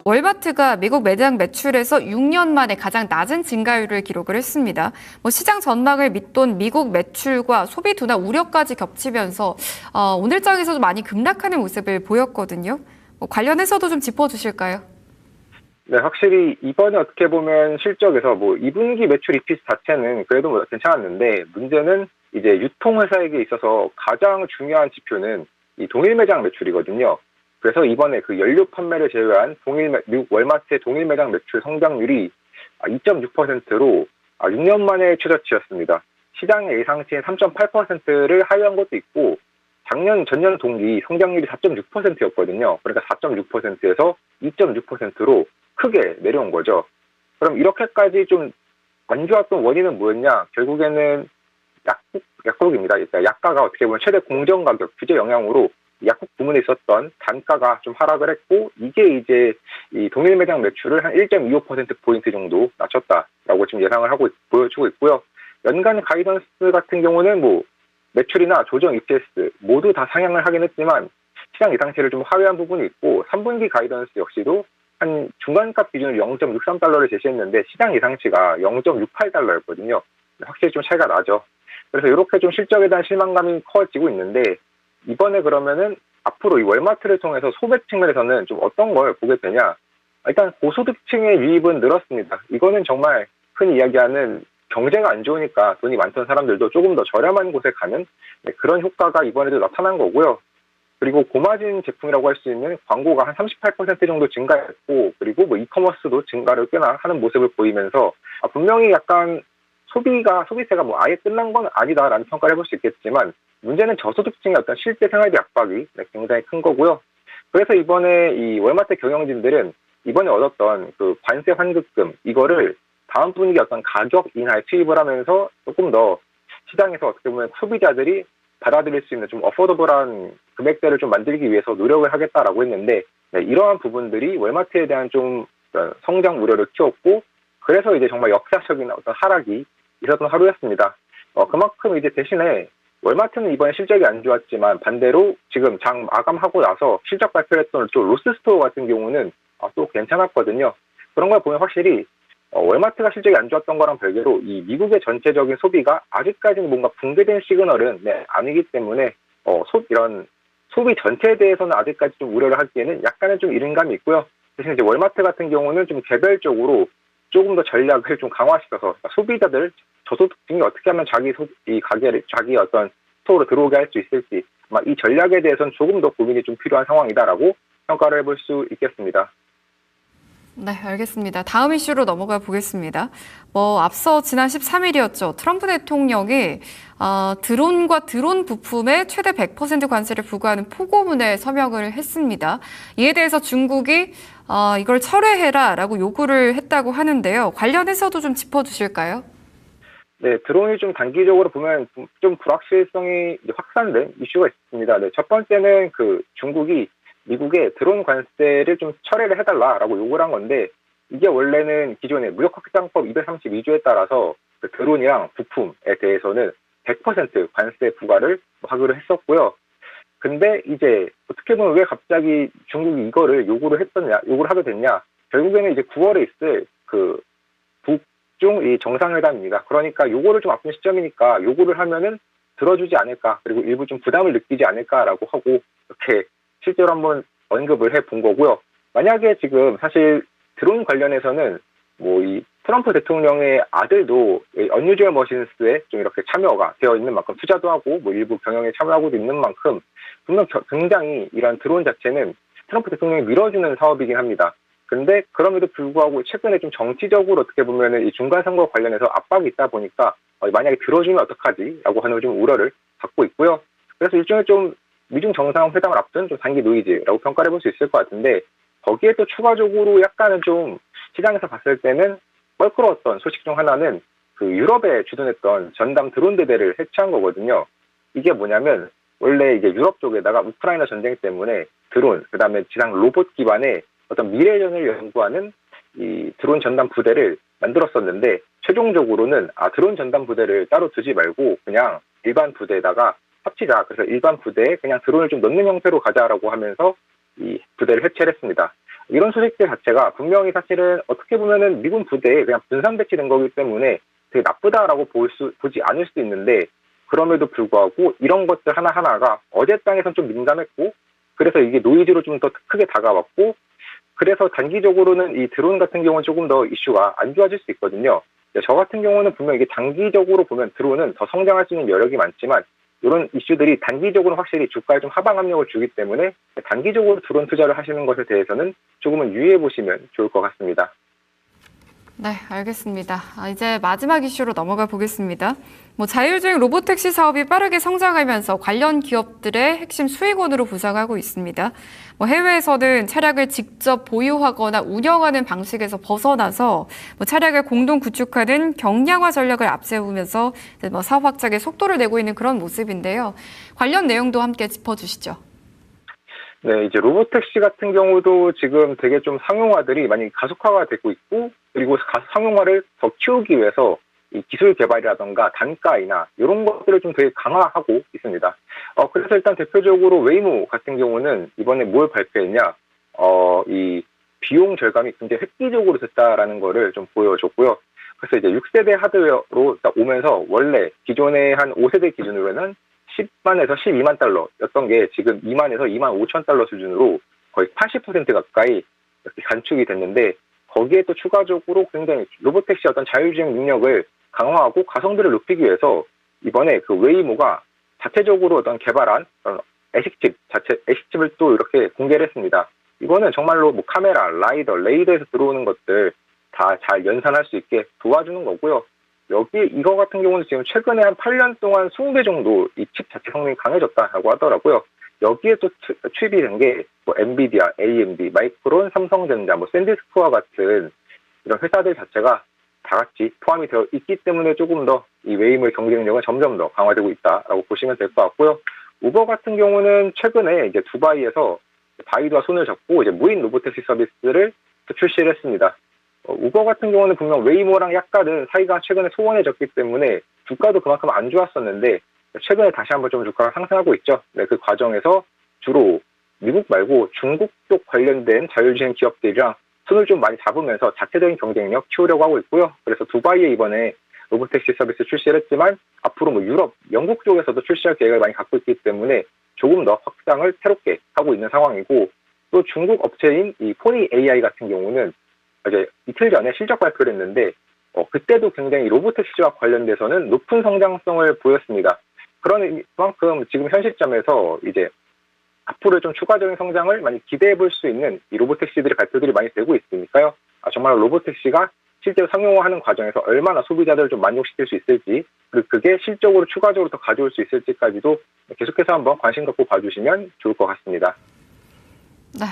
월마트가 미국 매장 매출에서 6년 만에 가장 낮은 증가율을 기록을 했습니다. 시장 전망을 밑돈 미국 매출과 소비 둔화 우려까지 겹치면서 오늘장에서도 많이 급락하는 모습을 보였거든요. 관련해서도 좀 짚어주실까요? 네, 확실히 이번에 어떻게 보면 실적에서 2분기 매출 EPS 자체는 그래도 괜찮았는데 문제는 이제 유통회사에게 있어서 가장 중요한 지표는 이 동일 매장 매출이거든요. 그래서 이번에 그 연료 판매를 제외한 미국 월마트의 동일 매장 매출 성장률이 2.6%로 6년 만에 최저치였습니다. 시장의 예상치인 3.8%를 하회한 것도 있고 전년 동기 성장률이 4.6%였거든요. 그러니까 4.6%에서 2.6%로 크게 내려온 거죠. 그럼 이렇게까지 좀 안 좋았던 원인은 뭐였냐? 결국에는 약국입니다. 그러니까 약가가 어떻게 보면 최대 공정 가격 규제 영향으로 약국 부문에 있었던 단가가 좀 하락을 했고 이게 이제 이 동일 매장 매출을 한 1.25%포인트 정도 낮췄다라고 지금 예상을 하고 보여주고 있고요. 연간 가이던스 같은 경우는 매출이나 조정 EPS 모두 다 상향을 하긴 했지만 시장 예상치를 좀 하회한 부분이 있고 3분기 가이던스 역시도 한 중간값 기준으로 0.63달러를 제시했는데 시장 예상치가 0.68달러였거든요. 확실히 좀 차이가 나죠. 그래서 이렇게 좀 실적에 대한 실망감이 커지고 있는데 이번에 그러면은 앞으로 이 월마트를 통해서 소비 측면에서는 좀 어떤 걸 보게 되냐. 일단 고소득층의 유입은 늘었습니다. 이거는 정말 흔히 이야기하는 경제가 안 좋으니까 돈이 많던 사람들도 조금 더 저렴한 곳에 가는 그런 효과가 이번에도 나타난 거고요. 그리고 고마진 제품이라고 할 수 있는 광고가 한 38% 정도 증가했고 그리고 이커머스도 증가를 꽤나 하는 모습을 보이면서 분명히 약간 소비세가 아예 끝난 건 아니다라는 평가를 해볼 수 있겠지만 문제는 저소득층의 어떤 실제 생활비 압박이 굉장히 큰 거고요. 그래서 이번에 이 월마트 경영진들은 이번에 얻었던 그 관세 환급금 이거를 다음 분기 어떤 가격 인하에 투입을 하면서 조금 더 시장에서 어떻게 보면 소비자들이 받아들일 수 있는 좀 어포더블한 금액대를 좀 만들기 위해서 노력을 하겠다라고 했는데 이러한 부분들이 월마트에 대한 좀 성장 우려를 키웠고 그래서 이제 정말 역사적인 어떤 하락이 있었던 하루였습니다. 그만큼 이제 대신에 월마트는 이번에 실적이 안 좋았지만 반대로 지금 장 마감하고 나서 실적 발표를 했던 또 로스스토어 같은 경우는 또 괜찮았거든요. 그런 걸 보면 확실히 월마트가 실적이 안 좋았던 거랑 별개로 이 미국의 전체적인 소비가 아직까지는 뭔가 붕괴된 시그널은 아니기 때문에 이런 소비 전체에 대해서는 아직까지 좀 우려를 하기에는 약간은 좀 이른 감이 있고요. 대신 이제 월마트 같은 경우는 좀 개별적으로 조금 더 전략을 좀 강화시켜서 소비자들 저소득층이 어떻게 하면 자기 어떤 스토어로 들어오게 할 수 있을지 이 전략에 대해서는 조금 더 고민이 좀 필요한 상황이다라고 평가를 해볼 수 있겠습니다. 네, 알겠습니다. 다음 이슈로 넘어가 보겠습니다. 앞서 지난 13일이었죠. 트럼프 대통령이 드론과 드론 부품에 최대 100% 관세를 부과하는 포고문에 서명을 했습니다. 이에 대해서 중국이 이걸 철회해라라고 요구를 했다고 하는데요. 관련해서도 좀 짚어주실까요? 네, 드론이 좀 단기적으로 보면 좀 불확실성이 확산된 이슈가 있습니다. 네, 첫 번째는 중국이 미국의 드론 관세를 좀 철회를 해달라라고 요구를 한 건데 이게 원래는 기존의 무역확장법 232조에 따라서 그 드론이랑 부품에 대해서는 100% 관세 부과를 하기로 했었고요. 근데 이제 어떻게 보면 왜 갑자기 중국이 이거를 요구를 하게 됐냐? 결국에는 이제 9월에 있을 북중 이 정상회담입니다. 그러니까 요거를 좀 앞둔 시점이니까 요구를 하면은 들어주지 않을까 그리고 일부 좀 부담을 느끼지 않을까라고 하고 이렇게 실제로 한번 언급을 해본 거고요. 만약에 지금 사실 드론 관련해서는 이 트럼프 대통령의 아들도 언유저얼 머신스에 좀 이렇게 참여가 되어 있는 만큼 투자도 하고 일부 경영에 참여하고도 있는 만큼 분명 굉장히 이런 드론 자체는 트럼프 대통령이 밀어주는 사업이긴 합니다. 근데 그럼에도 불구하고 최근에 좀 정치적으로 어떻게 보면은 이 중간 선거 관련해서 압박이 있다 보니까 만약에 들어주면 어떡하지라고 하는 좀 우려를 갖고 있고요. 그래서 일종의 좀 미중 정상회담을 앞둔 좀 단기 노이즈라고 평가를 해볼 수 있을 것 같은데 거기에 또 추가적으로 약간은 좀 시장에서 봤을 때는 껄끄러웠던 소식 중 하나는 유럽에 주둔했던 전담 드론 대대를 해체한 거거든요. 이게 뭐냐면 원래 이제 유럽 쪽에다가 우크라이나 전쟁 때문에 드론, 그다음에 지상 로봇 기반의 어떤 미래전을 연구하는 이 드론 전담 부대를 만들었었는데 최종적으로는 드론 전담 부대를 따로 두지 말고 그냥 일반 부대에다가 합치자. 그래서 일반 부대에 그냥 드론을 좀 넣는 형태로 가자라고 하면서 이 부대를 해체를 했습니다. 이런 소식들 자체가 분명히 사실은 어떻게 보면은 미군 부대에 그냥 분산 배치된 거기 때문에 되게 나쁘다라고 보지 않을 수도 있는데, 그럼에도 불구하고 이런 것들 하나하나가 어제 땅에선 좀 민감했고, 그래서 이게 노이즈로 좀 더 크게 다가왔고, 그래서 단기적으로는 이 드론 같은 경우는 조금 더 이슈가 안 좋아질 수 있거든요. 저 같은 경우는 분명 이게 장기적으로 보면 드론은 더 성장할 수 있는 여력이 많지만, 이런 이슈들이 단기적으로 확실히 주가에 좀 하방 압력을 주기 때문에 단기적으로 드론 투자를 하시는 것에 대해서는 조금은 유의해 보시면 좋을 것 같습니다. 네, 알겠습니다. 이제 마지막 이슈로 넘어가 보겠습니다. 자율주행 로보택시 사업이 빠르게 성장하면서 관련 기업들의 핵심 수익원으로 부상하고 있습니다. 해외에서는 차량을 직접 보유하거나 운영하는 방식에서 벗어나서 차량을 공동 구축하는 경량화 전략을 앞세우면서 사업 확장에 속도를 내고 있는 그런 모습인데요. 관련 내용도 함께 짚어주시죠. 네, 이제 로보택시 같은 경우도 지금 되게 좀 상용화들이 많이 가속화가 되고 있고, 그리고 상용화를 더 키우기 위해서 이 기술 개발이라던가 단가이나 이런 것들을 좀 되게 강화하고 있습니다. 그래서 일단 대표적으로 웨이모 같은 경우는 이번에 뭘 발표했냐, 이 비용 절감이 굉장히 획기적으로 됐다라는 거를 좀 보여줬고요. 그래서 이제 6세대 하드웨어로 딱 오면서 원래 기존의 한 5세대 기준으로는 10만에서 12만 달러였던 게 지금 2만에서 2만 5천 달러 수준으로 거의 80% 가까이 이렇게 간축이 됐는데, 거기에 또 추가적으로 굉장히 로보택시 어떤 자율주행 능력을 강화하고 가성비를 높이기 위해서 이번에 그 웨이모가 자체적으로 어떤 개발한 애식칩을 또 이렇게 공개를 했습니다. 이거는 정말로 카메라, 라이더, 레이더에서 들어오는 것들 다 잘 연산할 수 있게 도와주는 거고요. 여기 이거 같은 경우는 지금 최근에 한 8년 동안 20배 정도 이 칩 자체 성능이 강해졌다고 하더라고요. 여기에 또 투입이 된 게 엔비디아, AMD, 마이크론, 삼성전자, 샌디스크와 같은 이런 회사들 자체가 다 같이 포함이 되어 있기 때문에 조금 더 이 웨이모의 경쟁력은 점점 더 강화되고 있다라고 보시면 될 것 같고요. 우버 같은 경우는 최근에 이제 두바이에서 바이두와 손을 잡고 이제 무인 로보택시 서비스를 출시를 했습니다. 우버 같은 경우는 분명 웨이모랑 약간은 사이가 최근에 소원해졌기 때문에 주가도 그만큼 안 좋았었는데 최근에 다시 한번 좀 주가가 상승하고 있죠. 네, 그 과정에서 주로 미국 말고 중국 쪽 관련된 자율주행 기업들이랑 손을 좀 많이 잡으면서 자체적인 경쟁력 키우려고 하고 있고요. 그래서 두바이에 이번에 로보택시 서비스 출시를 했지만 앞으로 유럽, 영국 쪽에서도 출시할 계획을 많이 갖고 있기 때문에 조금 더 확장을 새롭게 하고 있는 상황이고, 또 중국 업체인 이 포니 AI 같은 경우는 이제 이틀 전에 실적 발표를 했는데 그때도 굉장히 로보택시와 관련돼서는 높은 성장성을 보였습니다. 그런 만큼 지금 현 시점에서 이제 앞으로 좀 추가적인 성장을 많이 기대해 볼 수 있는 이 로보택시들의 발표들이 많이 되고 있으니까요. 정말 로보택시가 실제로 상용화하는 과정에서 얼마나 소비자들을 좀 만족시킬 수 있을지, 그리고 그게 실적으로 추가적으로 더 가져올 수 있을지까지도 계속해서 한번 관심 갖고 봐주시면 좋을 것 같습니다. 네,